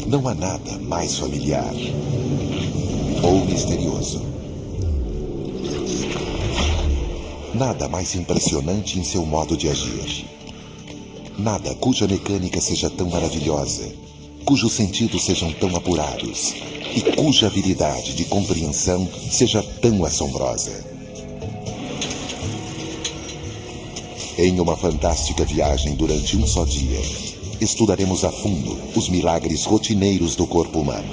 Não há nada mais familiar ou misterioso. Nada mais impressionante em seu modo de agir. Nada cuja mecânica seja tão maravilhosa, cujos sentidos sejam tão apurados e cuja habilidade de compreensão seja tão assombrosa. Em uma fantástica viagem durante um só dia, estudaremos a fundo os milagres rotineiros do corpo humano.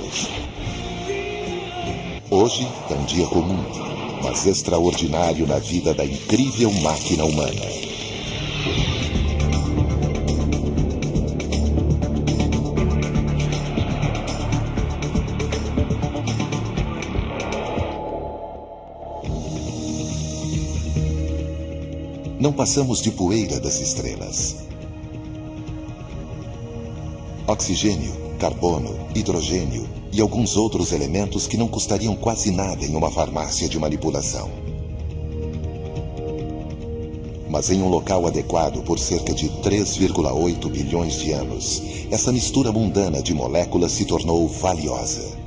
Hoje é um dia comum, mas extraordinário na vida da incrível máquina humana. Não passamos de poeira das estrelas. Oxigênio, carbono, hidrogênio e alguns outros elementos que não custariam quase nada em uma farmácia de manipulação. Mas em um local adequado por cerca de 3,8 bilhões de anos, essa mistura mundana de moléculas se tornou valiosa.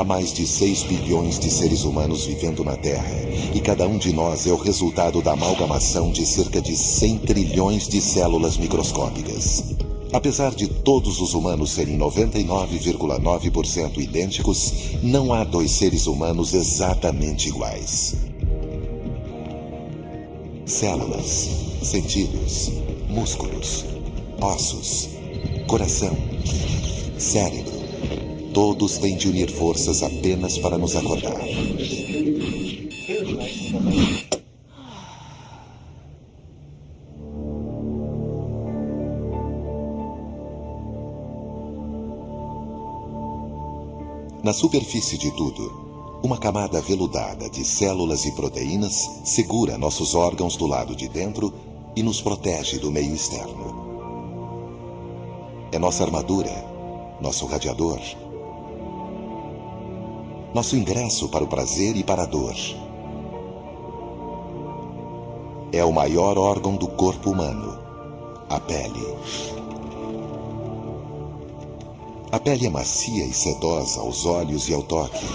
Há mais de 6 bilhões de seres humanos vivendo na Terra, e cada um de nós é o resultado da amalgamação de cerca de 100 trilhões de células microscópicas. Apesar de todos os humanos serem 99,9% idênticos, não há dois seres humanos exatamente iguais. Células, sentidos, músculos, ossos, coração, cérebro. Todos têm de unir forças apenas para nos acordar. Na superfície de tudo, uma camada aveludada de células e proteínas segura nossos órgãos do lado de dentro e nos protege do meio externo. É nossa armadura, nosso radiador, nosso ingresso para o prazer e para a dor. É o maior órgão do corpo humano, a pele. A pele é macia e sedosa aos olhos e ao toque.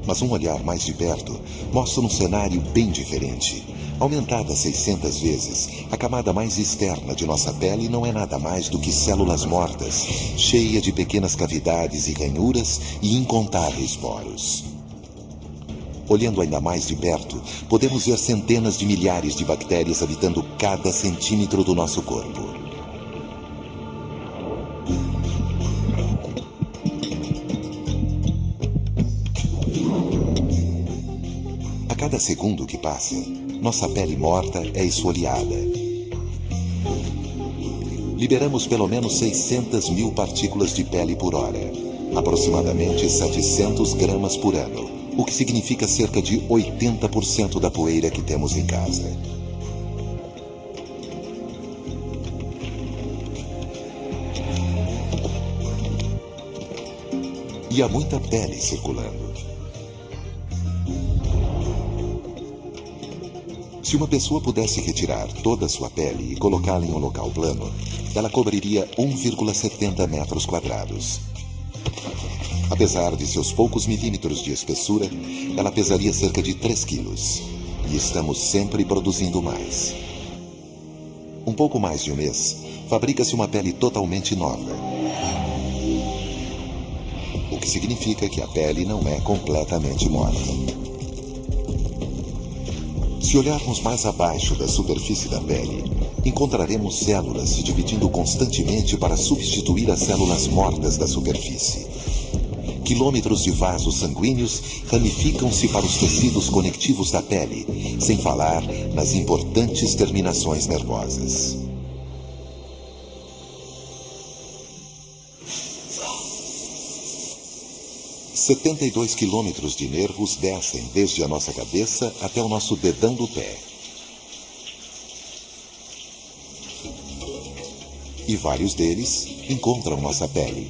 Mas um olhar mais de perto mostra um cenário bem diferente. Aumentada 600 vezes, a camada mais externa de nossa pele não é nada mais do que células mortas, cheia de pequenas cavidades e ranhuras e incontáveis poros. Olhando ainda mais de perto, podemos ver centenas de milhares de bactérias habitando cada centímetro do nosso corpo. A cada segundo que passa, nossa pele morta é esfoliada. Liberamos pelo menos 600 mil partículas de pele por hora, aproximadamente 700 gramas por ano, o que significa cerca de 80% da poeira que temos em casa. E há muita pele circulando. Se uma pessoa pudesse retirar toda a sua pele e colocá-la em um local plano, ela cobriria 1,70 metros quadrados. Apesar de seus poucos milímetros de espessura, ela pesaria cerca de 3 quilos. E estamos sempre produzindo mais. Um pouco mais de um mês, fabrica-se uma pele totalmente nova. O que significa que a pele não é completamente morta. Se olharmos mais abaixo da superfície da pele, encontraremos células se dividindo constantemente para substituir as células mortas da superfície. Quilômetros de vasos sanguíneos ramificam-se para os tecidos conectivos da pele, sem falar nas importantes terminações nervosas. – 72 quilômetros de nervos descem desde a nossa cabeça até o nosso dedão do pé. E vários deles encontram nossa pele.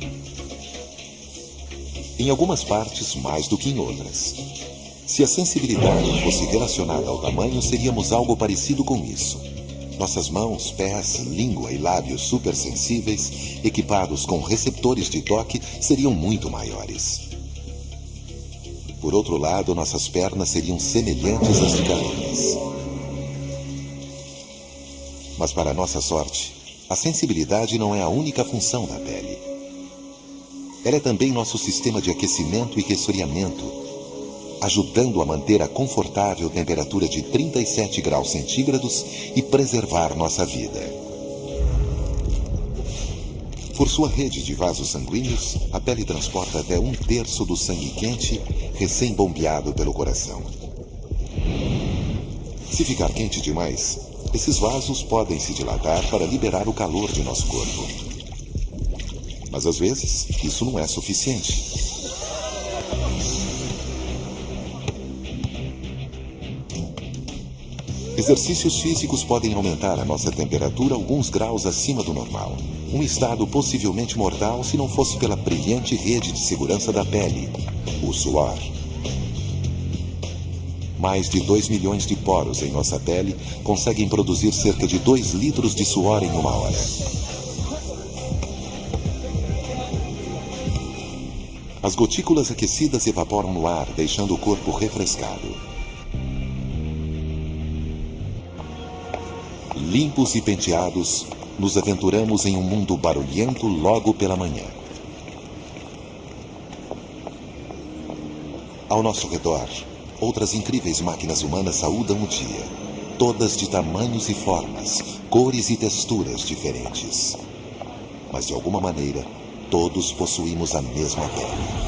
Em algumas partes, mais do que em outras. Se a sensibilidade fosse relacionada ao tamanho, seríamos algo parecido com isso. Nossas mãos, pés, língua e lábios supersensíveis, equipados com receptores de toque, seriam muito maiores. Por outro lado, nossas pernas seriam semelhantes às de galinhas. Mas, para nossa sorte, a sensibilidade não é a única função da pele. Ela é também nosso sistema de aquecimento e resfriamento, ajudando a manter a confortável temperatura de 37 graus centígrados e preservar nossa vida. Por sua rede de vasos sanguíneos, a pele transporta até 1/3 do sangue quente recém-bombeado pelo coração. Se ficar quente demais, esses vasos podem se dilatar para liberar o calor de nosso corpo. Mas às vezes, isso não é suficiente. Exercícios físicos podem aumentar a nossa temperatura alguns graus acima do normal. Um estado possivelmente mortal se não fosse pela brilhante rede de segurança da pele, o suor. Mais de 2 milhões de poros em nossa pele conseguem produzir cerca de 2 litros de suor em uma hora. As gotículas aquecidas evaporam no ar, deixando o corpo refrescado. Limpos e penteados, nos aventuramos em um mundo barulhento logo pela manhã. Ao nosso redor, outras incríveis máquinas humanas saúdam o dia, todas de tamanhos e formas, cores e texturas diferentes. Mas, de alguma maneira, todos possuímos a mesma pele.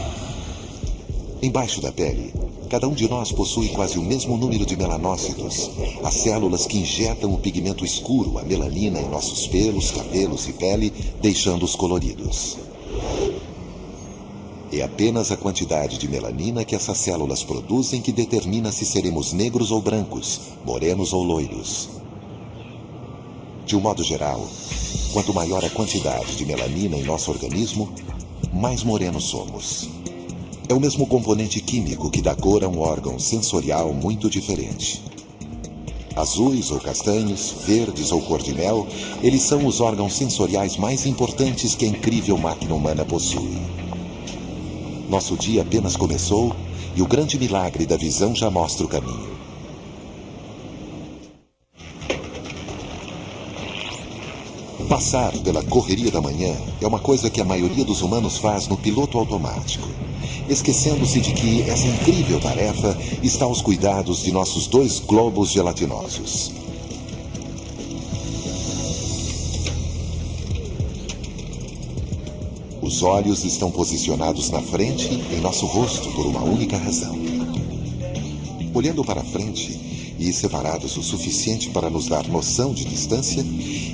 Embaixo da pele, cada um de nós possui quase o mesmo número de melanócitos, as células que injetam o pigmento escuro, a melanina, em nossos pelos, cabelos e pele, deixando-os coloridos. É apenas a quantidade de melanina que essas células produzem que determina se seremos negros ou brancos, morenos ou loiros. De um modo geral, quanto maior a quantidade de melanina em nosso organismo, mais morenos somos. É o mesmo componente químico que dá cor a um órgão sensorial muito diferente. Azuis ou castanhos, verdes ou cor de mel, eles são os órgãos sensoriais mais importantes que a incrível máquina humana possui. Nosso dia apenas começou e o grande milagre da visão já mostra o caminho. Passar pela correria da manhã é uma coisa que a maioria dos humanos faz no piloto automático, esquecendo-se de que essa incrível tarefa está aos cuidados de nossos 2 globos gelatinosos. Os olhos estão posicionados na frente em nosso rosto por uma única razão. Olhando para frente e separados o suficiente para nos dar noção de distância,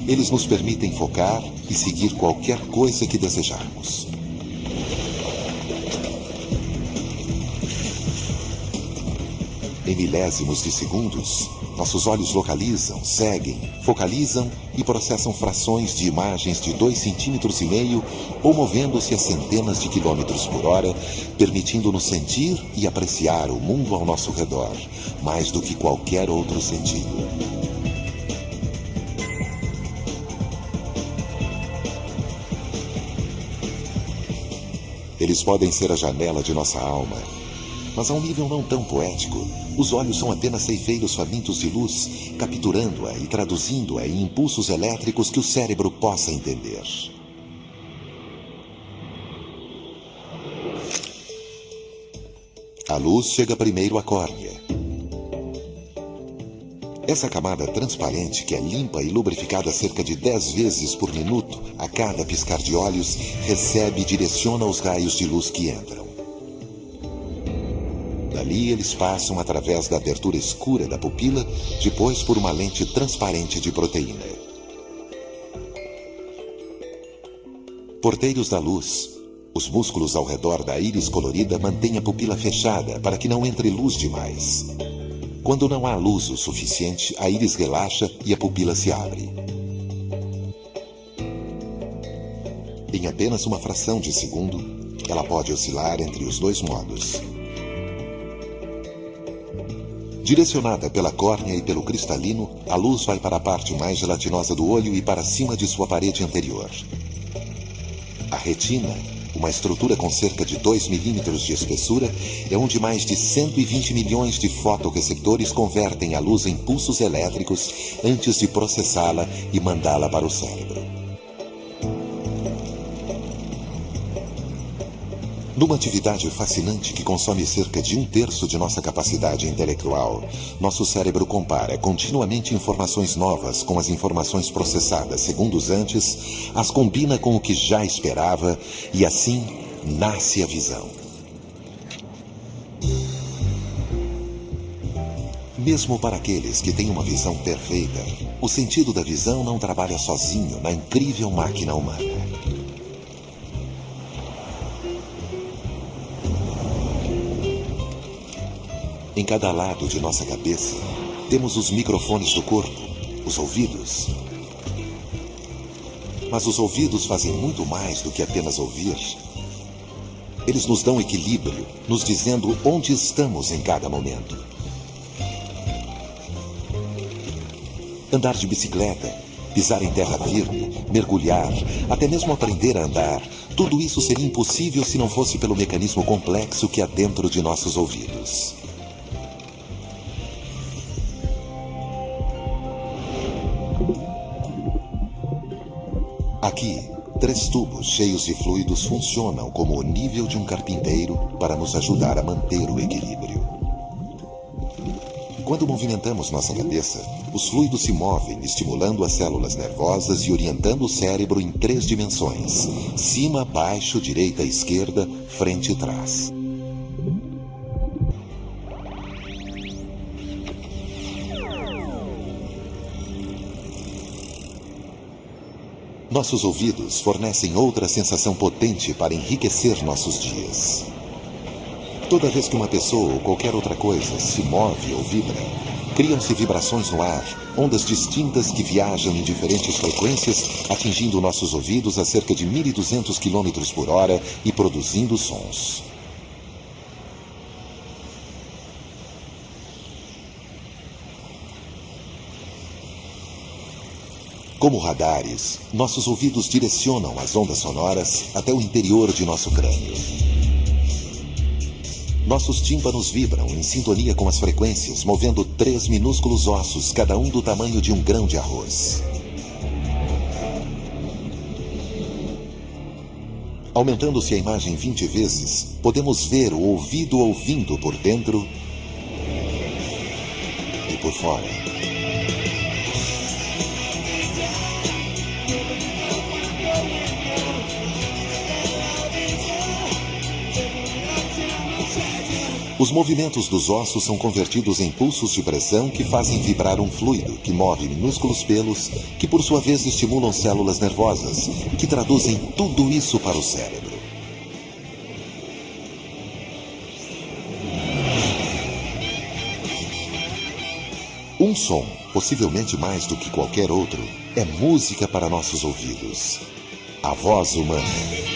eles nos permitem focar e seguir qualquer coisa que desejarmos. Em milésimos de segundos, nossos olhos localizam, seguem, focalizam e processam frações de imagens de 2,5 centímetros ou movendo-se a centenas de quilômetros por hora, permitindo-nos sentir e apreciar o mundo ao nosso redor, mais do que qualquer outro sentido. Eles podem ser a janela de nossa alma, mas a um nível não tão poético. Os olhos são apenas ceifeiros famintos de luz, capturando-a e traduzindo-a em impulsos elétricos que o cérebro possa entender. A luz chega primeiro à córnea. Essa camada transparente, que é limpa e lubrificada cerca de 10 vezes por minuto a cada piscar de olhos, recebe e direciona os raios de luz que entram. Dali eles passam através da abertura escura da pupila, depois por uma lente transparente de proteína. Porteiros da luz. Os músculos ao redor da íris colorida mantêm a pupila fechada para que não entre luz demais. Quando não há luz o suficiente, a íris relaxa e a pupila se abre. Em apenas uma fração de segundo, ela pode oscilar entre os 2 modos. Direcionada pela córnea e pelo cristalino, a luz vai para a parte mais gelatinosa do olho e para cima de sua parede anterior. A retina, uma estrutura com cerca de 2 milímetros de espessura, é onde mais de 120 milhões de fotorreceptores convertem a luz em pulsos elétricos antes de processá-la e mandá-la para o cérebro. Numa atividade fascinante que consome cerca de 1/3 de nossa capacidade intelectual, nosso cérebro compara continuamente informações novas com as informações processadas segundos antes, as combina com o que já esperava e assim nasce a visão. Mesmo para aqueles que têm uma visão perfeita, o sentido da visão não trabalha sozinho na incrível máquina humana. Em cada lado de nossa cabeça, temos os microfones do corpo, os ouvidos. Mas os ouvidos fazem muito mais do que apenas ouvir. Eles nos dão equilíbrio, nos dizendo onde estamos em cada momento. Andar de bicicleta, pisar em terra firme, mergulhar, até mesmo aprender a andar, tudo isso seria impossível se não fosse pelo mecanismo complexo que há dentro de nossos ouvidos. Aqui, 3 tubos cheios de fluidos funcionam como o nível de um carpinteiro para nos ajudar a manter o equilíbrio. Quando movimentamos nossa cabeça, os fluidos se movem, estimulando as células nervosas e orientando o cérebro em 3 dimensões: cima, baixo, direita, esquerda, frente e trás. Nossos ouvidos fornecem outra sensação potente para enriquecer nossos dias. Toda vez que uma pessoa ou qualquer outra coisa se move ou vibra, criam-se vibrações no ar, ondas distintas que viajam em diferentes frequências, atingindo nossos ouvidos a cerca de 1.200 km por hora e produzindo sons. Como radares, nossos ouvidos direcionam as ondas sonoras até o interior de nosso crânio. Nossos tímpanos vibram em sintonia com as frequências, movendo 3 minúsculos ossos, cada um do tamanho de um grão de arroz. Aumentando-se a imagem 20 vezes, podemos ver o ouvido ouvindo por dentro e por fora. Os movimentos dos ossos são convertidos em pulsos de pressão que fazem vibrar um fluido que move minúsculos pelos, que por sua vez estimulam células nervosas, que traduzem tudo isso para o cérebro. Um som, possivelmente mais do que qualquer outro, é música para nossos ouvidos. A voz humana.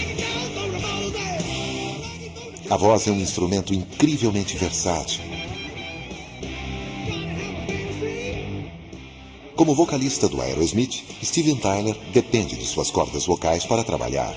A voz é um instrumento incrivelmente versátil. Como vocalista do Aerosmith, Steven Tyler depende de suas cordas vocais para trabalhar.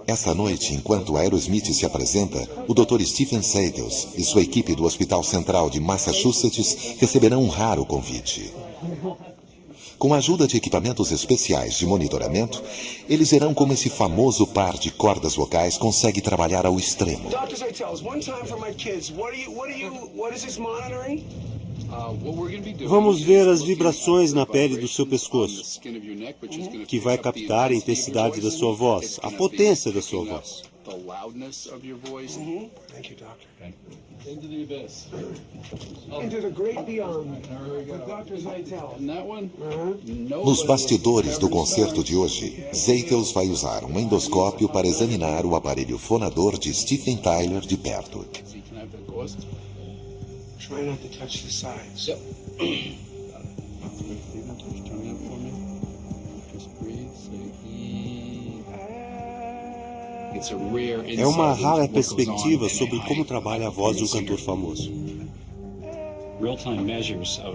Esta noite, enquanto Aerosmith se apresenta, o Dr. Stephen Seitels e sua equipe do Hospital Central de Massachusetts receberão um raro convite. Com a ajuda de equipamentos especiais de monitoramento, eles verão como esse famoso par de cordas vocais consegue trabalhar ao extremo. Dr. Seitels, one time for my kids, what is this monitoring? Vamos ver as vibrações na pele do seu pescoço, que vai captar a intensidade da sua voz, a potência da sua voz. the loudness of your voice. Thank you, doctor. Into the abyss. Into the great beyond. With Dr. Zeitel. And that one? Nos bastidores do concerto de hoje, Zeitels vai usar um endoscópio para examinar o aparelho fonador de Steven Tyler de perto. See, can I have the ghost? Try not to touch the sides. Yep. Turn it up for me. Just breathe. It's a rare insight É uma into rara what goes on perspectiva within a sobre como trabalha a voz de um cantor famoso.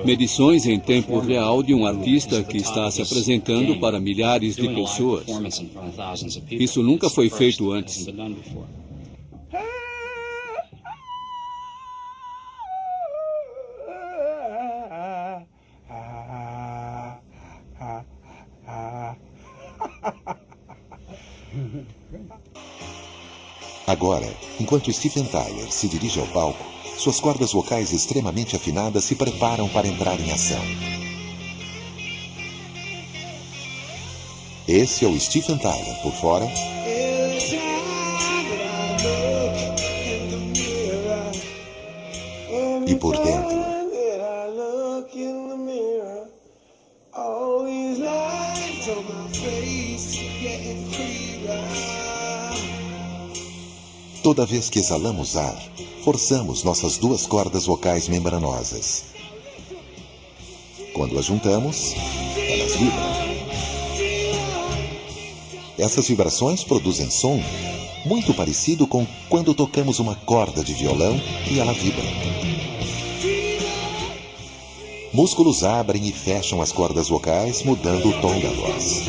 Medições em tempo real de um artista que está se apresentando para milhares de pessoas. Isso nunca foi feito antes. Agora, enquanto Steven Tyler se dirige ao palco, suas cordas vocais extremamente afinadas se preparam para entrar em ação. Esse é o Steven Tyler por fora e por dentro. Toda vez que exalamos ar, forçamos nossas duas cordas vocais membranosas. Quando as juntamos, elas vibram. Essas vibrações produzem som muito parecido com quando tocamos uma corda de violão e ela vibra. Músculos abrem e fecham as cordas vocais, mudando o tom da voz.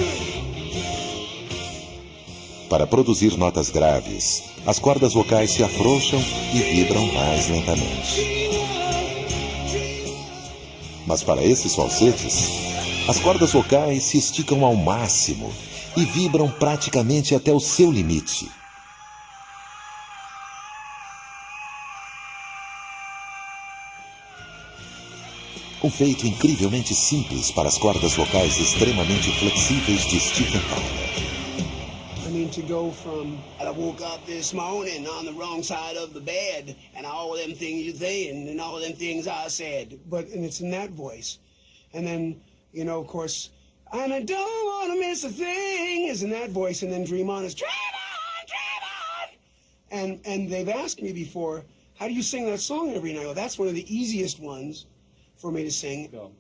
Para produzir notas graves, as cordas vocais se afrouxam e vibram mais lentamente. Mas para esses falsetes, as cordas vocais se esticam ao máximo e vibram praticamente até o seu limite. Um feito incrivelmente simples para as cordas vocais extremamente flexíveis de Steven Tyler. To go from, I woke up this morning on the wrong side of the bed, and all them things you saying, and all them things I said. And it's in that voice. And then, you know, of course, and I don't want to miss a thing is in that voice, and then Dream On is, Dream On! And they've asked me before, how do you sing that song every night? Well, that's one of the easiest ones for me to sing. Go.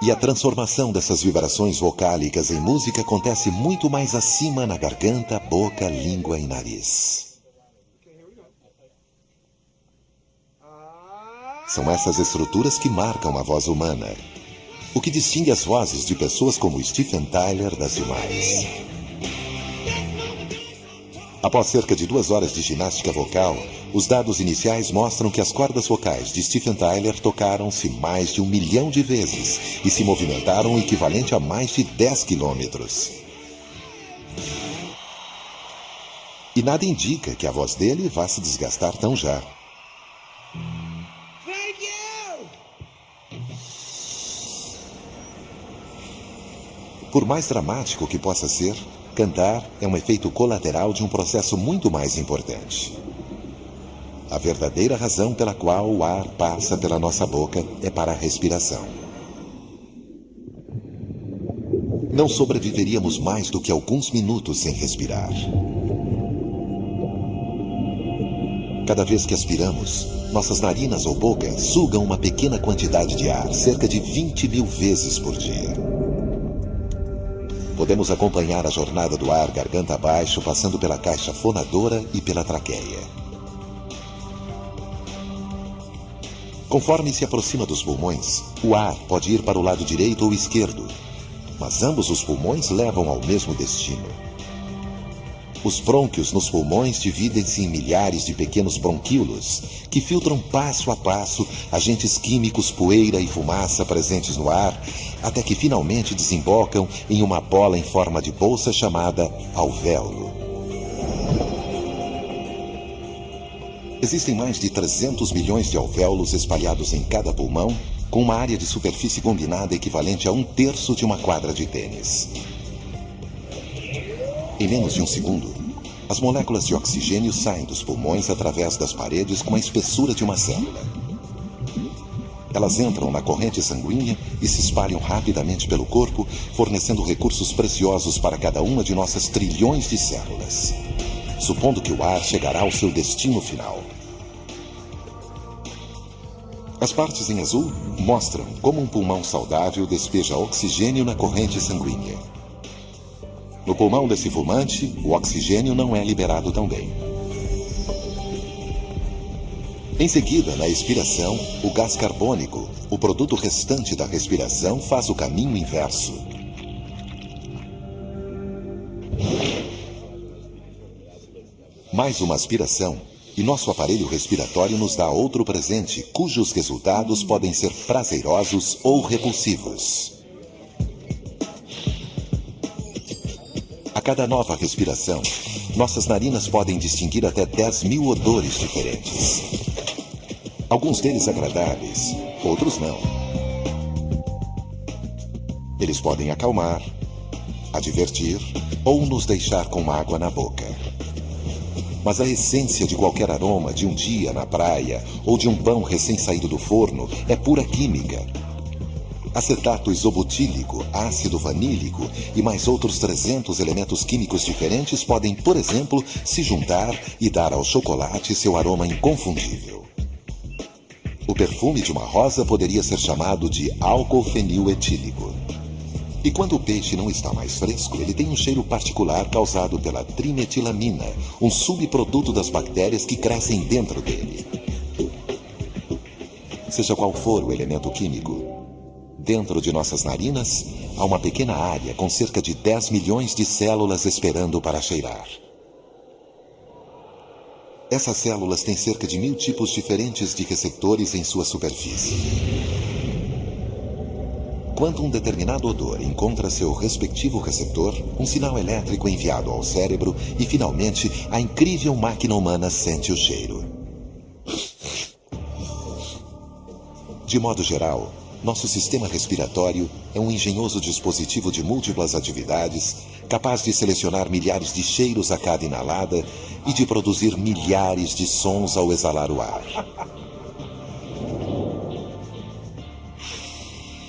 E a transformação dessas vibrações vocálicas em música acontece muito mais acima na garganta, boca, língua e nariz. São essas estruturas que marcam a voz humana, o que distingue as vozes de pessoas como Steven Tyler das demais. Após cerca de 2 horas de ginástica vocal, os dados iniciais mostram que as cordas vocais de Steven Tyler tocaram-se mais de 1 milhão de vezes e se movimentaram o equivalente a mais de 10 quilômetros. E nada indica que a voz dele vá se desgastar tão já. Por mais dramático que possa ser, cantar é um efeito colateral de um processo muito mais importante. A verdadeira razão pela qual o ar passa pela nossa boca é para a respiração. Não sobreviveríamos mais do que alguns minutos sem respirar. Cada vez que aspiramos, nossas narinas ou boca sugam uma pequena quantidade de ar, cerca de 20.000 vezes por dia. Podemos acompanhar a jornada do ar garganta abaixo, passando pela caixa fonadora e pela traqueia. Conforme se aproxima dos pulmões, o ar pode ir para o lado direito ou esquerdo, mas ambos os pulmões levam ao mesmo destino. Os brônquios nos pulmões dividem-se em milhares de pequenos bronquíolos que filtram passo a passo agentes químicos, poeira e fumaça presentes no ar, até que finalmente desembocam em uma bola em forma de bolsa chamada alvéolo. Existem mais de 300 milhões de alvéolos espalhados em cada pulmão com uma área de superfície combinada equivalente a 1/3 de uma quadra de tênis. Em menos de um segundo, as moléculas de oxigênio saem dos pulmões através das paredes com a espessura de uma célula. Elas entram na corrente sanguínea e se espalham rapidamente pelo corpo, fornecendo recursos preciosos para cada uma de nossas trilhões de células, supondo que o ar chegará ao seu destino final. As partes em azul mostram como um pulmão saudável despeja oxigênio na corrente sanguínea. No pulmão desse fumante, o oxigênio não é liberado tão bem. Em seguida, na expiração, o gás carbônico, o produto restante da respiração, faz o caminho inverso. Mais uma aspiração, e nosso aparelho respiratório nos dá outro presente, cujos resultados podem ser prazerosos ou repulsivos. A cada nova respiração, nossas narinas podem distinguir até 10.000 odores diferentes. Alguns deles agradáveis, outros não. Eles podem acalmar, advertir ou nos deixar com água na boca. Mas a essência de qualquer aroma de um dia na praia ou de um pão recém-saído do forno é pura química. Acetato isobutílico, ácido vanílico e mais outros 300 elementos químicos diferentes podem, por exemplo, se juntar e dar ao chocolate seu aroma inconfundível. O perfume de uma rosa poderia ser chamado de álcool feniletílico. E quando o peixe não está mais fresco, ele tem um cheiro particular causado pela trimetilamina, um subproduto das bactérias que crescem dentro dele. Seja qual for o elemento químico, dentro de nossas narinas há uma pequena área com cerca de 10 milhões de células esperando para cheirar. Essas células têm cerca de 1000 tipos diferentes de receptores em sua superfície. Quando um determinado odor encontra seu respectivo receptor, um sinal elétrico é enviado ao cérebro e, finalmente, a incrível máquina humana sente o cheiro. De modo geral, nosso sistema respiratório é um engenhoso dispositivo de múltiplas atividades, capaz de selecionar milhares de cheiros a cada inalada e de produzir milhares de sons ao exalar o ar.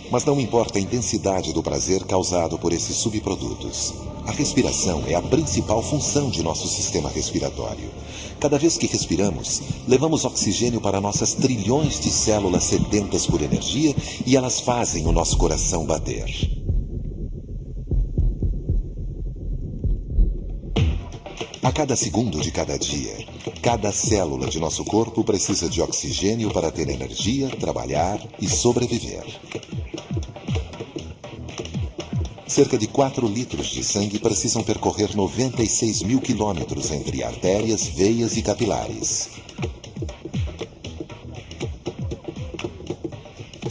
Mas não importa a intensidade do prazer causado por esses subprodutos. A respiração é a principal função de nosso sistema respiratório. Cada vez que respiramos, levamos oxigênio para nossas trilhões de células sedentas por energia e elas fazem o nosso coração bater. A cada segundo de cada dia, cada célula de nosso corpo precisa de oxigênio para ter energia, trabalhar e sobreviver. Cerca de 4 litros de sangue precisam percorrer 96 mil quilômetros entre artérias, veias e capilares.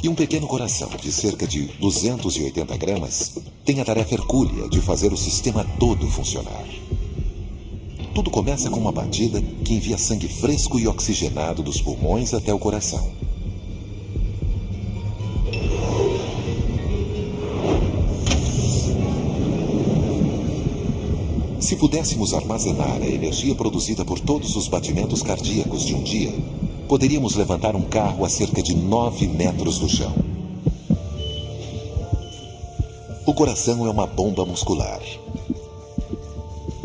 E um pequeno coração de cerca de 280 gramas tem a tarefa hercúlea de fazer o sistema todo funcionar. Tudo começa com uma batida que envia sangue fresco e oxigenado dos pulmões até o coração. Se pudéssemos armazenar a energia produzida por todos os batimentos cardíacos de um dia, poderíamos levantar um carro a cerca de 9 metros do chão. O coração é uma bomba muscular.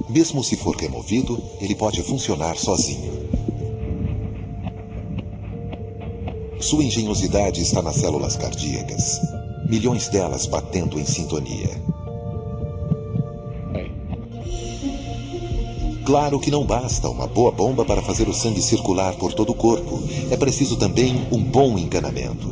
Mesmo se for removido, ele pode funcionar sozinho. Sua engenhosidade está nas células cardíacas, milhões delas batendo em sintonia. Claro que não basta uma boa bomba para fazer o sangue circular por todo o corpo. É preciso também um bom encanamento.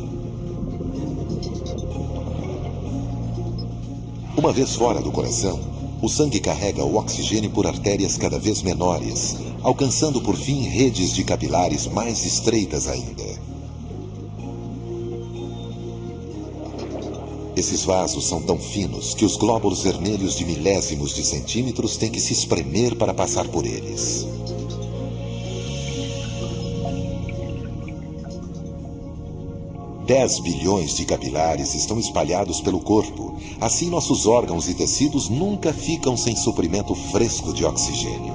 Uma vez fora do coração, o sangue carrega o oxigênio por artérias cada vez menores, alcançando por fim redes de capilares mais estreitas ainda. Esses vasos são tão finos que os glóbulos vermelhos de milésimos de centímetros têm que se espremer para passar por eles. 10 bilhões de capilares estão espalhados pelo corpo. Assim, nossos órgãos e tecidos nunca ficam sem suprimento fresco de oxigênio.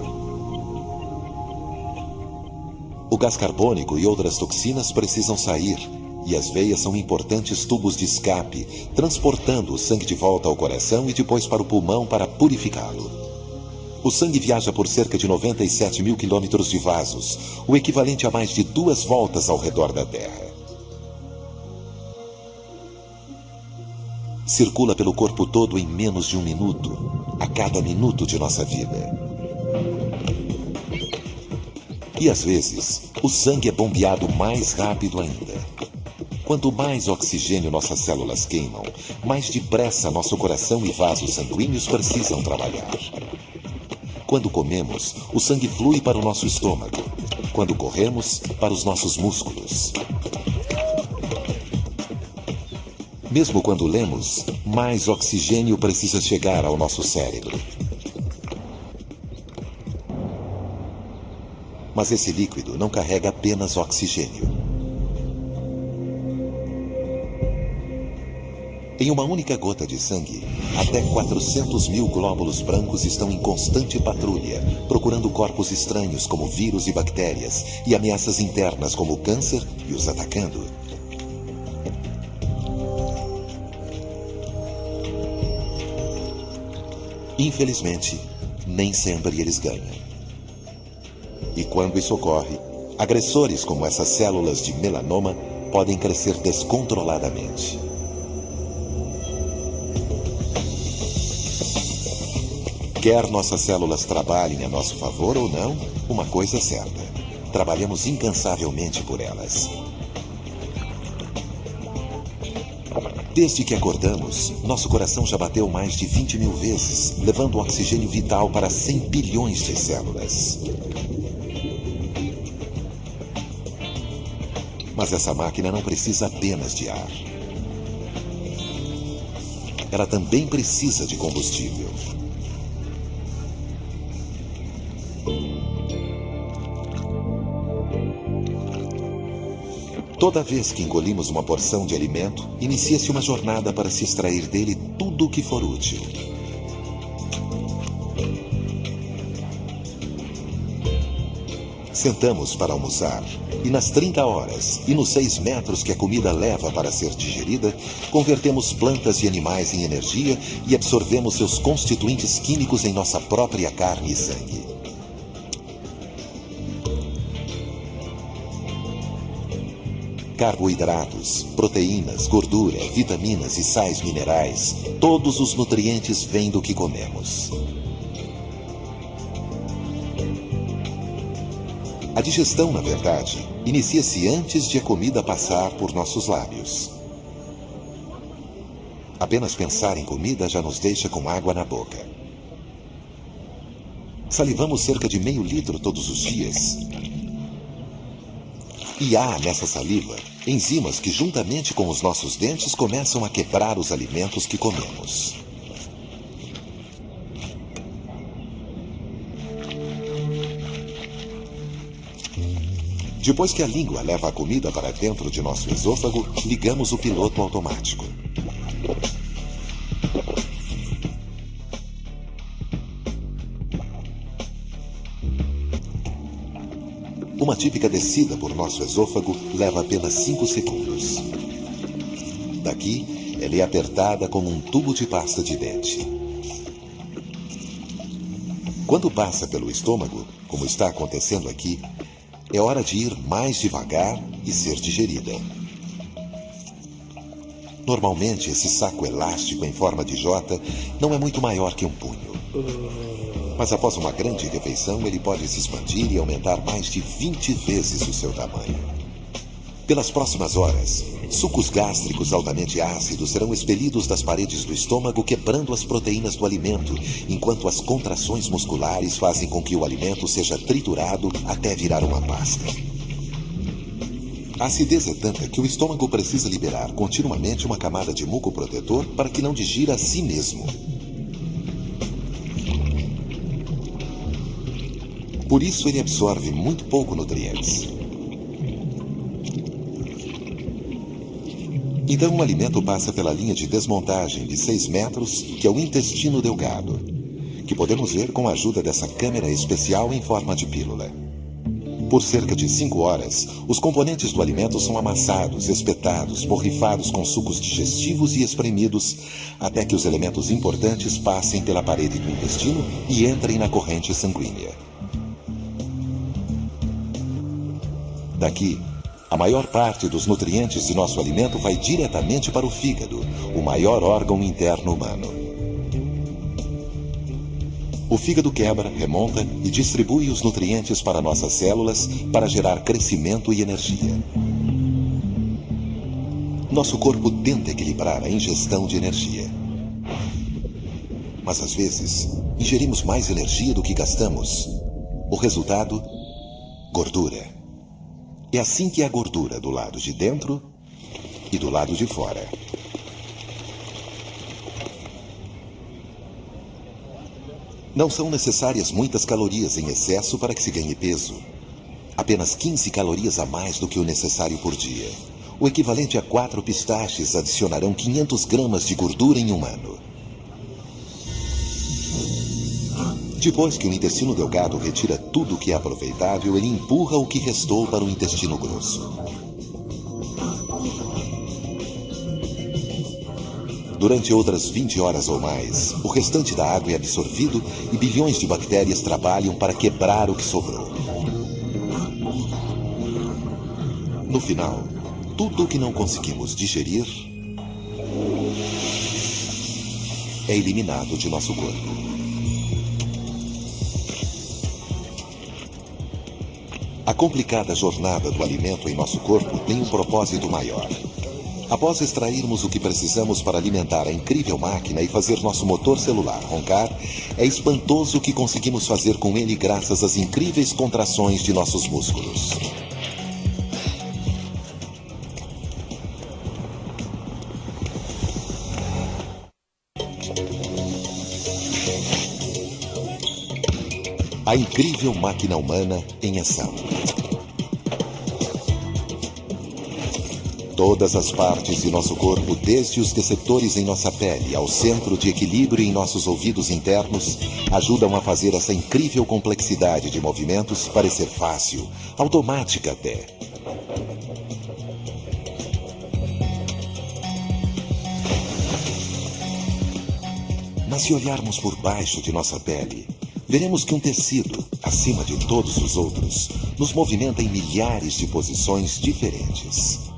O gás carbônico e outras toxinas precisam sair, e as veias são importantes tubos de escape, transportando o sangue de volta ao coração e depois para o pulmão para purificá-lo. O sangue viaja por cerca de 97 mil quilômetros de vasos, o equivalente a mais de 2 voltas ao redor da Terra. Circula pelo corpo todo em menos de 1 minuto, a cada minuto de nossa vida. E às vezes, o sangue é bombeado mais rápido ainda. Quanto mais oxigênio nossas células queimam, mais depressa nosso coração e vasos sanguíneos precisam trabalhar. Quando comemos, o sangue flui para o nosso estômago. Quando corremos, para os nossos músculos. Mesmo quando lemos, mais oxigênio precisa chegar ao nosso cérebro. Mas esse líquido não carrega apenas oxigênio. Em uma única gota de sangue, até 400 mil glóbulos brancos estão em constante patrulha, procurando corpos estranhos como vírus e bactérias e ameaças internas como o câncer e os atacando. Infelizmente, nem sempre eles ganham. E quando isso ocorre, agressores como essas células de melanoma podem crescer descontroladamente. Quer nossas células trabalhem a nosso favor ou não, uma coisa é certa: trabalhamos incansavelmente por elas. Desde que acordamos, nosso coração já bateu mais de 20 mil vezes, levando oxigênio vital para 100 bilhões de células. Mas essa máquina não precisa apenas de ar. Ela também precisa de combustível. Toda vez que engolimos uma porção de alimento, inicia-se uma jornada para se extrair dele tudo o que for útil. Sentamos para almoçar, e nas 30 horas e nos 6 metros que a comida leva para ser digerida, convertemos plantas e animais em energia e absorvemos seus constituintes químicos em nossa própria carne e sangue. Carboidratos, proteínas, gordura, vitaminas e sais minerais, todos os nutrientes vêm do que comemos. A digestão, na verdade, inicia-se antes de a comida passar por nossos lábios. Apenas pensar em comida já nos deixa com água na boca. Salivamos cerca de meio litro todos os dias. E há nessa saliva enzimas que, juntamente com os nossos dentes, começam a quebrar os alimentos que comemos. Depois que a língua leva a comida para dentro de nosso esôfago, ligamos o piloto automático. Uma típica descida por nosso esôfago leva apenas 5 segundos. Daqui, ela é apertada como um tubo de pasta de dente. Quando passa pelo estômago, como está acontecendo aqui, é hora de ir mais devagar e ser digerida. Normalmente, esse saco elástico em forma de J não é muito maior que um punho. Mas após uma grande refeição, ele pode se expandir e aumentar mais de 20 vezes o seu tamanho. Pelas próximas horas, sucos gástricos altamente ácidos serão expelidos das paredes do estômago, quebrando as proteínas do alimento, enquanto as contrações musculares fazem com que o alimento seja triturado até virar uma pasta. A acidez é tanta que o estômago precisa liberar continuamente uma camada de muco protetor para que não digira a si mesmo. Por isso, ele absorve muito pouco nutrientes. Então o alimento passa pela linha de desmontagem de 6 metros, que é o intestino delgado, que podemos ver com a ajuda dessa câmera especial em forma de pílula. Por cerca de 5 horas, os componentes do alimento são amassados, espetados, borrifados com sucos digestivos e espremidos, até que os elementos importantes passem pela parede do intestino e entrem na corrente sanguínea. Daqui, a maior parte dos nutrientes de nosso alimento vai diretamente para o fígado, o maior órgão interno humano. O fígado quebra, remonta e distribui os nutrientes para nossas células para gerar crescimento e energia. Nosso corpo tenta equilibrar a ingestão de energia. Mas às vezes, ingerimos mais energia do que gastamos. O resultado? Gordura. É assim que é a gordura do lado de dentro e do lado de fora. Não são necessárias muitas calorias em excesso para que se ganhe peso. Apenas 15 calorias a mais do que o necessário por dia. O equivalente a 4 pistaches adicionarão 500 gramas de gordura em um ano. Depois que o intestino delgado retira tudo o que é aproveitável, ele empurra o que restou para o intestino grosso. Durante outras 20 horas ou mais, o restante da água é absorvido e bilhões de bactérias trabalham para quebrar o que sobrou. No final, tudo o que não conseguimos digerir é eliminado de nosso corpo. A complicada jornada do alimento em nosso corpo tem um propósito maior. Após extrairmos o que precisamos para alimentar a incrível máquina e fazer nosso motor celular roncar, é espantoso o que conseguimos fazer com ele graças às incríveis contrações de nossos músculos. A incrível máquina humana em ação. Todas as partes de nosso corpo, desde os receptores em nossa pele ao centro de equilíbrio em nossos ouvidos internos, ajudam a fazer essa incrível complexidade de movimentos parecer fácil, automática até. Mas se olharmos por baixo de nossa pele, veremos que um tecido, acima de todos os outros, nos movimenta em milhares de posições diferentes.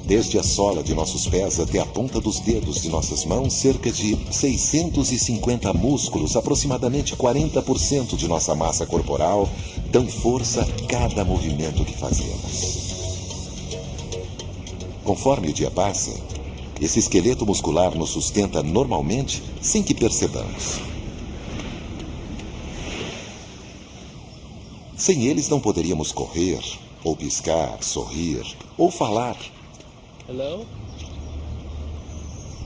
Desde a sola de nossos pés até a ponta dos dedos de nossas mãos, cerca de 650 músculos, aproximadamente 40% de nossa massa corporal, dão força a cada movimento que fazemos. Conforme o dia passa, esse esqueleto muscular nos sustenta normalmente sem que percebamos. Sem eles não poderíamos correr, ou piscar, sorrir, ou falar. Hello?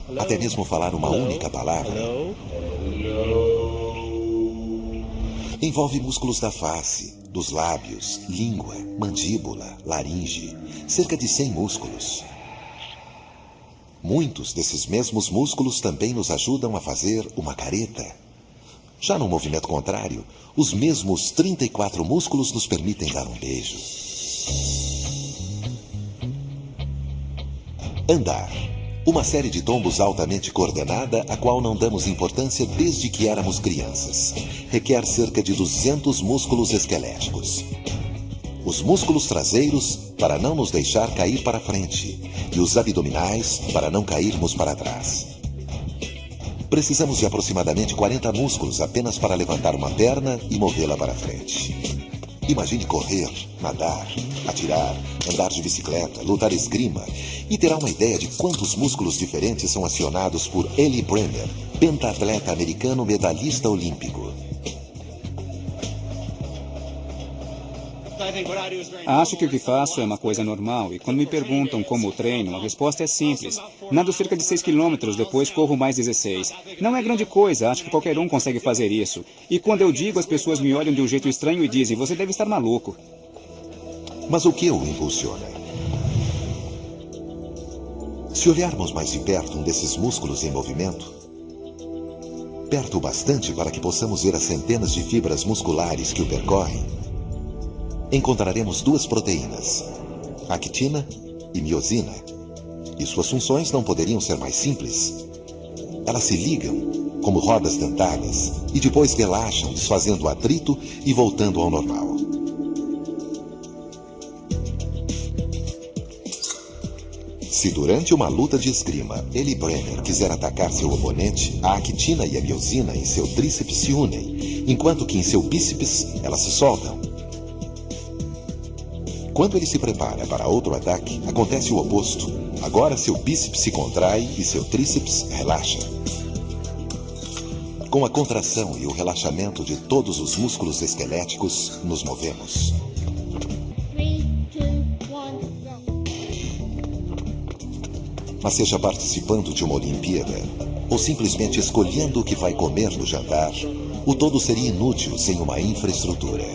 Hello? Até mesmo falar uma única palavra. Hello? Envolve músculos da face, dos lábios, língua, mandíbula, laringe, cerca de 100 músculos. Muitos desses mesmos músculos também nos ajudam a fazer uma careta. Já no movimento contrário, os mesmos 34 músculos nos permitem dar um beijo. Andar. Uma série de tombos altamente coordenada, a qual não damos importância desde que éramos crianças. Requer cerca de 200 músculos esqueléticos. Os músculos traseiros, para não nos deixar cair para frente, e os abdominais, para não cairmos para trás. Precisamos de aproximadamente 40 músculos apenas para levantar uma perna e movê-la para frente. Imagine correr, nadar, atirar, andar de bicicleta, lutar esgrima e terá uma ideia de quantos músculos diferentes são acionados por Eli Brenner, pentatleta americano medalhista olímpico. Acho que o que faço é uma coisa normal e quando me perguntam como treino, a resposta é simples. Nado cerca de 6 quilômetros, depois corro mais 16. Não é grande coisa, acho que qualquer um consegue fazer isso. E quando eu digo, as pessoas me olham de um jeito estranho e dizem, você deve estar maluco. Mas o que o impulsiona? Se olharmos mais de perto um desses músculos em movimento, perto o bastante para que possamos ver as centenas de fibras musculares que o percorrem, encontraremos duas proteínas, actina e miosina, e suas funções não poderiam ser mais simples. Elas se ligam como rodas dentadas e depois relaxam, desfazendo o atrito e voltando ao normal. Se durante uma luta de esgrima, ele, Brenner, quiser atacar seu oponente, a actina e a miosina em seu tríceps se unem, enquanto que em seu bíceps elas se soltam. Quando ele se prepara para outro ataque, acontece o oposto. Agora seu bíceps se contrai e seu tríceps relaxa. Com a contração e o relaxamento de todos os músculos esqueléticos, nos movemos. 3, 2, 1, go. Mas seja participando de uma Olimpíada, ou simplesmente escolhendo o que vai comer no jantar, o todo seria inútil sem uma infraestrutura.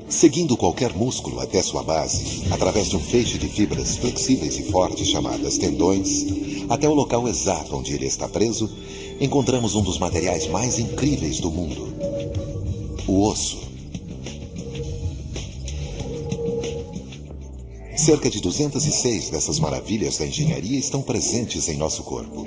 Seguindo qualquer músculo até sua base, através de um feixe de fibras flexíveis e fortes chamadas tendões, até o local exato onde ele está preso, encontramos um dos materiais mais incríveis do mundo: o osso. Cerca de 206 dessas maravilhas da engenharia estão presentes em nosso corpo.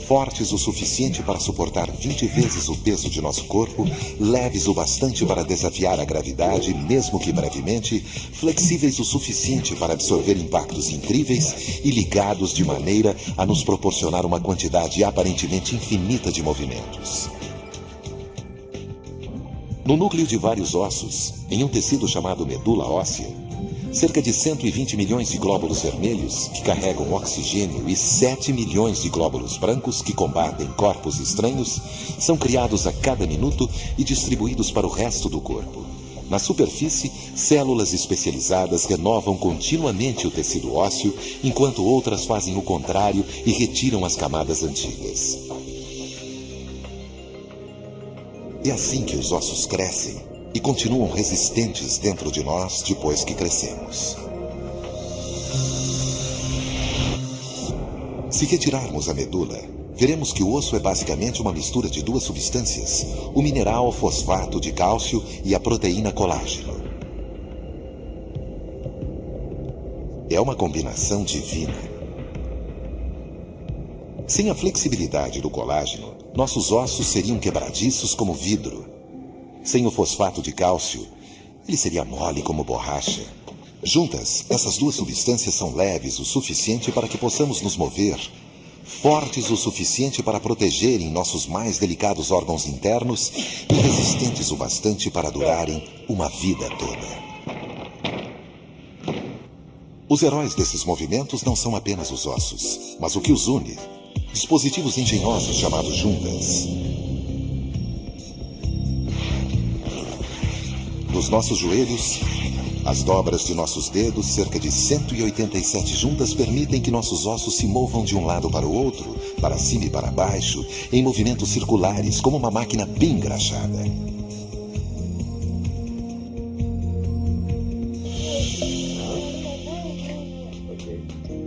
Fortes o suficiente para suportar 20 vezes o peso de nosso corpo, leves o bastante para desafiar a gravidade, mesmo que brevemente, flexíveis o suficiente para absorver impactos incríveis e ligados de maneira a nos proporcionar uma quantidade aparentemente infinita de movimentos. No núcleo de vários ossos, em um tecido chamado medula óssea, cerca de 120 milhões de glóbulos vermelhos que carregam oxigênio e 7 milhões de glóbulos brancos que combatem corpos estranhos são criados a cada minuto e distribuídos para o resto do corpo. Na superfície, células especializadas renovam continuamente o tecido ósseo, enquanto outras fazem o contrário e retiram as camadas antigas. É assim que os ossos crescem e continuam resistentes dentro de nós depois que crescemos. Se retirarmos a medula, veremos que o osso é basicamente uma mistura de duas substâncias, o mineral fosfato de cálcio e a proteína colágeno. É uma combinação divina. Sem a flexibilidade do colágeno, nossos ossos seriam quebradiços como vidro. Sem o fosfato de cálcio, ele seria mole como borracha. Juntas, essas duas substâncias são leves o suficiente para que possamos nos mover, fortes o suficiente para protegerem nossos mais delicados órgãos internos e resistentes o bastante para durarem uma vida toda. Os heróis desses movimentos não são apenas os ossos, mas o que os une: dispositivos engenhosos chamados juntas. Nos nossos joelhos, as dobras de nossos dedos, cerca de 187 juntas, permitem que nossos ossos se movam de um lado para o outro, para cima e para baixo, em movimentos circulares, como uma máquina bem engraxada.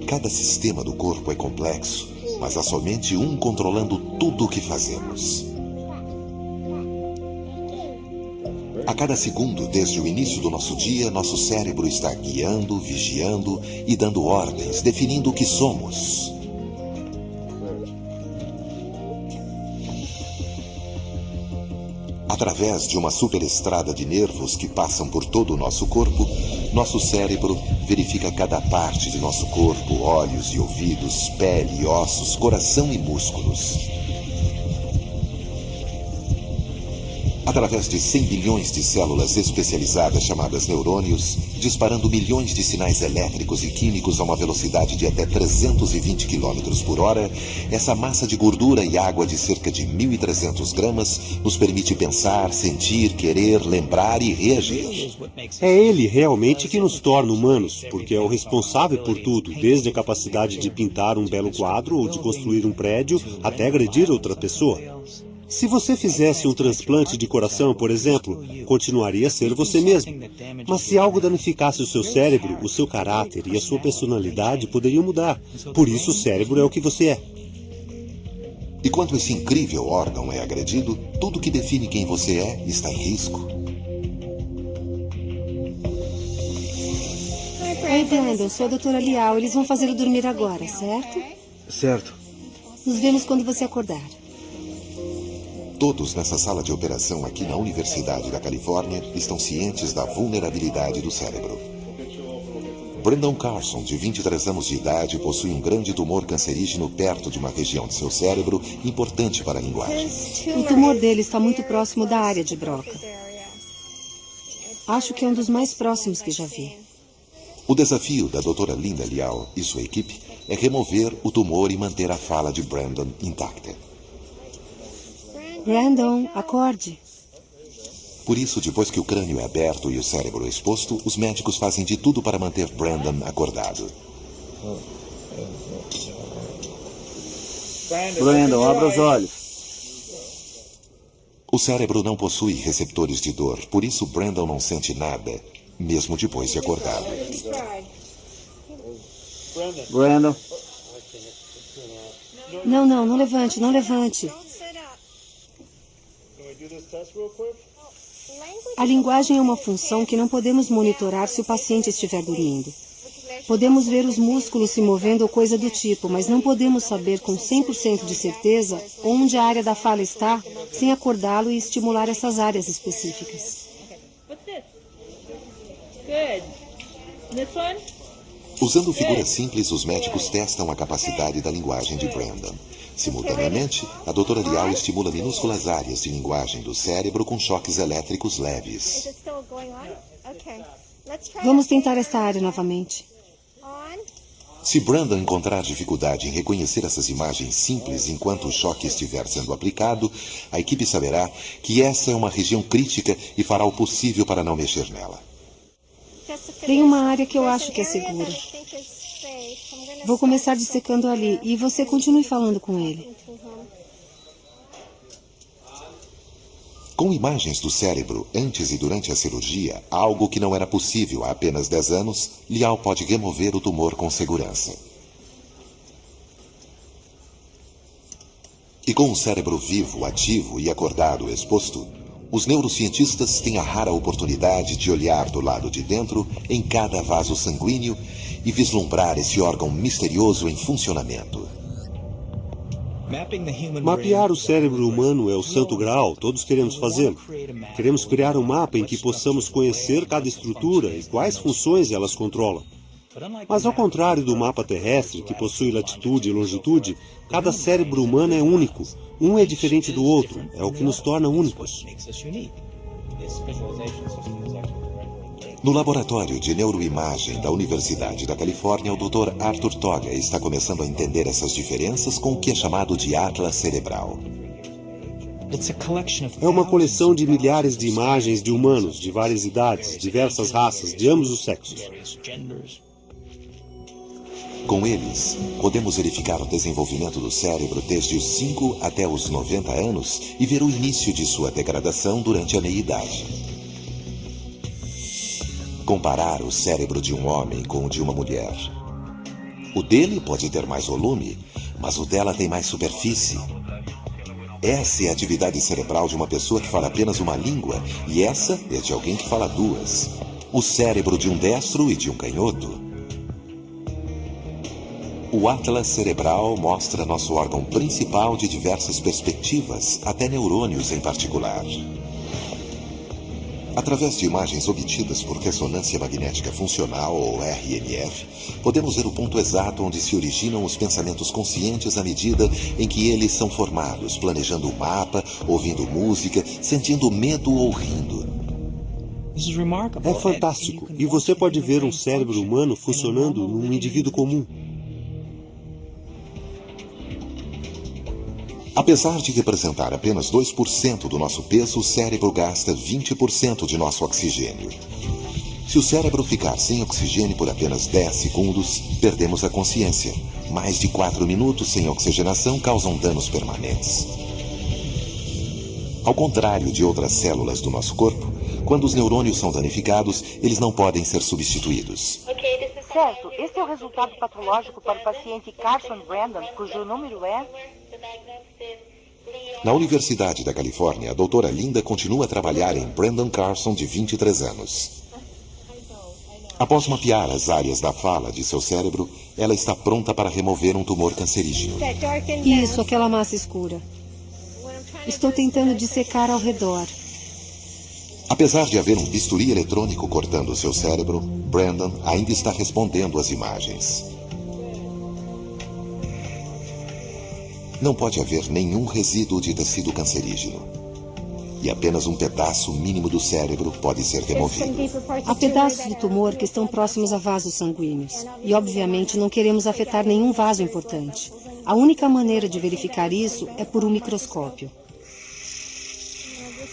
Cada sistema do corpo é complexo, mas há somente um controlando tudo o que fazemos. A cada segundo, desde o início do nosso dia, nosso cérebro está guiando, vigiando e dando ordens, definindo o que somos. Através de uma superestrada de nervos que passam por todo o nosso corpo, nosso cérebro verifica cada parte de nosso corpo: olhos e ouvidos, pele e ossos, coração e músculos. através de 100 bilhões de células especializadas chamadas neurônios, disparando milhões de sinais elétricos e químicos a uma velocidade de até 320 km por hora, essa massa de gordura e água de cerca de 1.300 gramas nos permite pensar, sentir, querer, lembrar e reagir. É ele realmente que nos torna humanos, porque é o responsável por tudo, desde a capacidade de pintar um belo quadro ou de construir um prédio até agredir outra pessoa. Se você fizesse um transplante de coração, por exemplo, continuaria a ser você mesmo. Mas se algo danificasse o seu cérebro, o seu caráter e a sua personalidade poderiam mudar. Por isso o cérebro é o que você é. E quando esse incrível órgão é agredido, tudo que define quem você é está em risco. Oi, Brandon, sou a doutora Liao. Eles vão fazê-lo dormir agora, certo? Certo. Nos vemos quando você acordar. Todos nessa sala de operação aqui na Universidade da Califórnia estão cientes da vulnerabilidade do cérebro. Brandon Carson, de 23 anos de idade, possui um grande tumor cancerígeno perto de uma região de seu cérebro importante para a linguagem. O tumor dele está muito próximo da área de Broca. Acho que é um dos mais próximos que já vi. O desafio da doutora Linda Liao e sua equipe é remover o tumor e manter a fala de Brandon intacta. Brandon, acorde. Por isso, depois que o crânio é aberto e o cérebro exposto, os médicos fazem de tudo para manter Brandon acordado. Brandon, abra os olhos. O cérebro não possui receptores de dor, por isso Brandon não sente nada, mesmo depois de acordado. Brandon. Não levante, não levante. A linguagem é uma função que não podemos monitorar se o paciente estiver dormindo. Podemos ver os músculos se movendo ou coisa do tipo, mas não podemos saber com 100% de certeza onde a área da fala está sem acordá-lo e estimular essas áreas específicas. Usando figuras simples, os médicos testam a capacidade da linguagem de Brandon. Simultaneamente, a doutora Liao estimula minúsculas áreas de linguagem do cérebro com choques elétricos leves. Vamos tentar esta área novamente. Se Brandon encontrar dificuldade em reconhecer essas imagens simples enquanto o choque estiver sendo aplicado, a equipe saberá que essa é uma região crítica e fará o possível para não mexer nela. Tem uma área que eu acho que é segura. Vou começar dissecando ali e você continue falando com ele. Com imagens do cérebro antes e durante a cirurgia, algo que não era possível há apenas 10 anos, Liao pode remover o tumor com segurança. E com o cérebro vivo, ativo e acordado exposto, os neurocientistas têm a rara oportunidade de olhar do lado de dentro em cada vaso sanguíneo e vislumbrar esse órgão misterioso em funcionamento. Mapear o cérebro humano é o santo graal, todos queremos fazê-lo. Queremos criar um mapa em que possamos conhecer cada estrutura e quais funções elas controlam. Mas ao contrário do mapa terrestre, que possui latitude e longitude, cada cérebro humano é único. Um é diferente do outro, é o que nos torna únicos. No laboratório de neuroimagem da Universidade da Califórnia, o Dr. Arthur Toga está começando a entender essas diferenças com o que é chamado de atlas cerebral. É uma coleção de milhares de imagens de humanos, de várias idades, diversas raças, de ambos os sexos. Com eles, podemos verificar o desenvolvimento do cérebro desde os 5 até os 90 anos e ver o início de sua degradação durante a meia-idade. Comparar o cérebro de um homem com o de uma mulher. O dele pode ter mais volume, mas o dela tem mais superfície. Essa é a atividade cerebral de uma pessoa que fala apenas uma língua, e essa é de alguém que fala duas. O cérebro de um destro e de um canhoto. O atlas cerebral mostra nosso órgão principal de diversas perspectivas, até neurônios em particular. Através de imagens obtidas por ressonância magnética funcional, ou RMF, podemos ver o ponto exato onde se originam os pensamentos conscientes à medida em que eles são formados, planejando o mapa, ouvindo música, sentindo medo ou rindo. É fantástico. E você pode ver um cérebro humano funcionando num indivíduo comum. Apesar de representar apenas 2% do nosso peso, o cérebro gasta 20% de nosso oxigênio. Se o cérebro ficar sem oxigênio por apenas 10 segundos, perdemos a consciência. Mais de 4 minutos sem oxigenação causam danos permanentes. Ao contrário de outras células do nosso corpo, quando os neurônios são danificados, eles não podem ser substituídos. Certo, este é o resultado patológico para o paciente Carson Brandon, cujo número é... Na Universidade da Califórnia, a doutora Linda continua a trabalhar em Brandon Carson, de 23 anos. Após mapear as áreas da fala de seu cérebro, ela está pronta para remover um tumor cancerígeno. Isso, aquela massa escura. Estou tentando dissecar ao redor. Apesar de haver um bisturi eletrônico cortando seu cérebro, Brandon ainda está respondendo às imagens. Não pode haver nenhum resíduo de tecido cancerígeno. E apenas um pedaço mínimo do cérebro pode ser removido. Há pedaços do tumor que estão próximos a vasos sanguíneos. E, obviamente, não queremos afetar nenhum vaso importante. A única maneira de verificar isso é por um microscópio.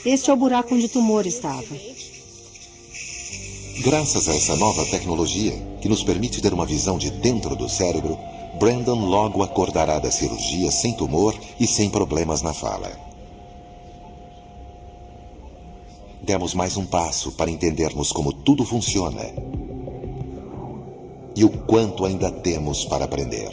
Este é o buraco onde o tumor estava. Graças a essa nova tecnologia, que nos permite ter uma visão de dentro do cérebro, Brandon logo acordará da cirurgia sem tumor e sem problemas na fala. Demos mais um passo para entendermos como tudo funciona e o quanto ainda temos para aprender.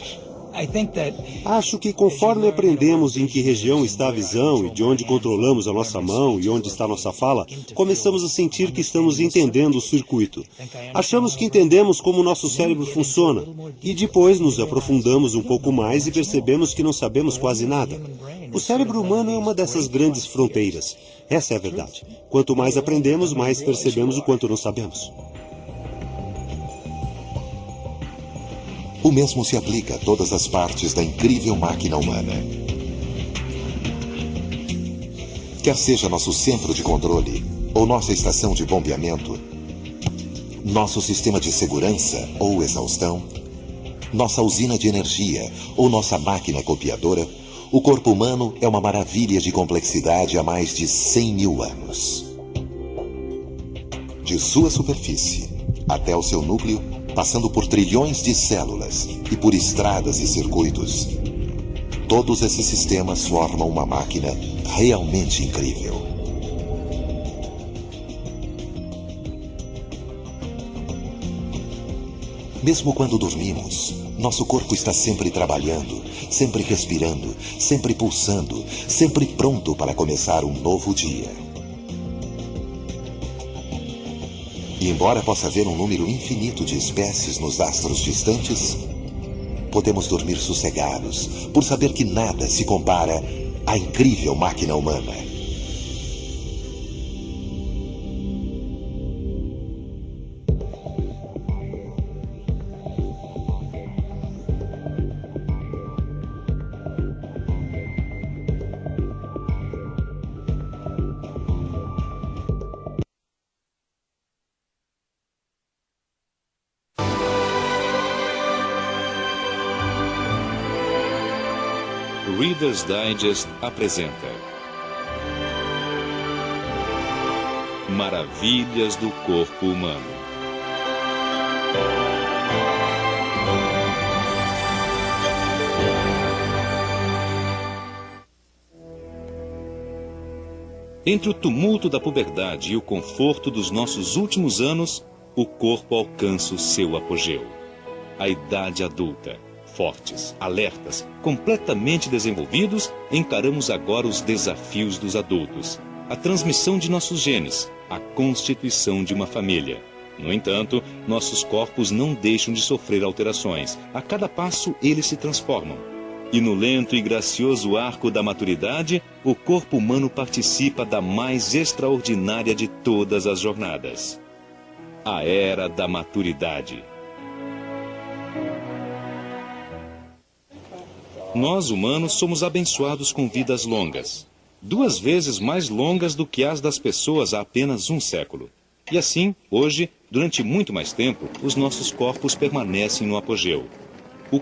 Acho que conforme aprendemos em que região está a visão e de onde controlamos a nossa mão e onde está a nossa fala, começamos a sentir que estamos entendendo o circuito. Achamos que entendemos como o nosso cérebro funciona e depois nos aprofundamos um pouco mais e percebemos que não sabemos quase nada. O cérebro humano é uma dessas grandes fronteiras. Essa é a verdade. Quanto mais aprendemos, mais percebemos o quanto não sabemos. O mesmo se aplica a todas as partes da incrível máquina humana. Quer seja nosso centro de controle, ou nossa estação de bombeamento, nosso sistema de segurança ou exaustão, nossa usina de energia ou nossa máquina copiadora, o corpo humano é uma maravilha de complexidade há mais de 100 mil anos. De sua superfície até o seu núcleo, passando por trilhões de células e por estradas e circuitos, todos esses sistemas formam uma máquina realmente incrível. Mesmo quando dormimos, nosso corpo está sempre trabalhando, sempre respirando, sempre pulsando, sempre pronto para começar um novo dia. E embora possa haver um número infinito de espécies nos astros distantes, podemos dormir sossegados por saber que nada se compara à incrível máquina humana. Reader's Digest apresenta Maravilhas do Corpo Humano. Entre o tumulto da puberdade e o conforto dos nossos últimos anos, o corpo alcança o seu apogeu. A idade adulta. Fortes, alertas, completamente desenvolvidos, encaramos agora os desafios dos adultos. A transmissão de nossos genes, a constituição de uma família. No entanto, nossos corpos não deixam de sofrer alterações. A cada passo, eles se transformam. E no lento e gracioso arco da maturidade, o corpo humano participa da mais extraordinária de todas as jornadas. A Era da Maturidade. Nós, humanos, somos abençoados com vidas longas. 2 vezes mais longas do que as das pessoas há apenas 1 século. E assim, hoje, durante muito mais tempo, os nossos corpos permanecem no apogeu. O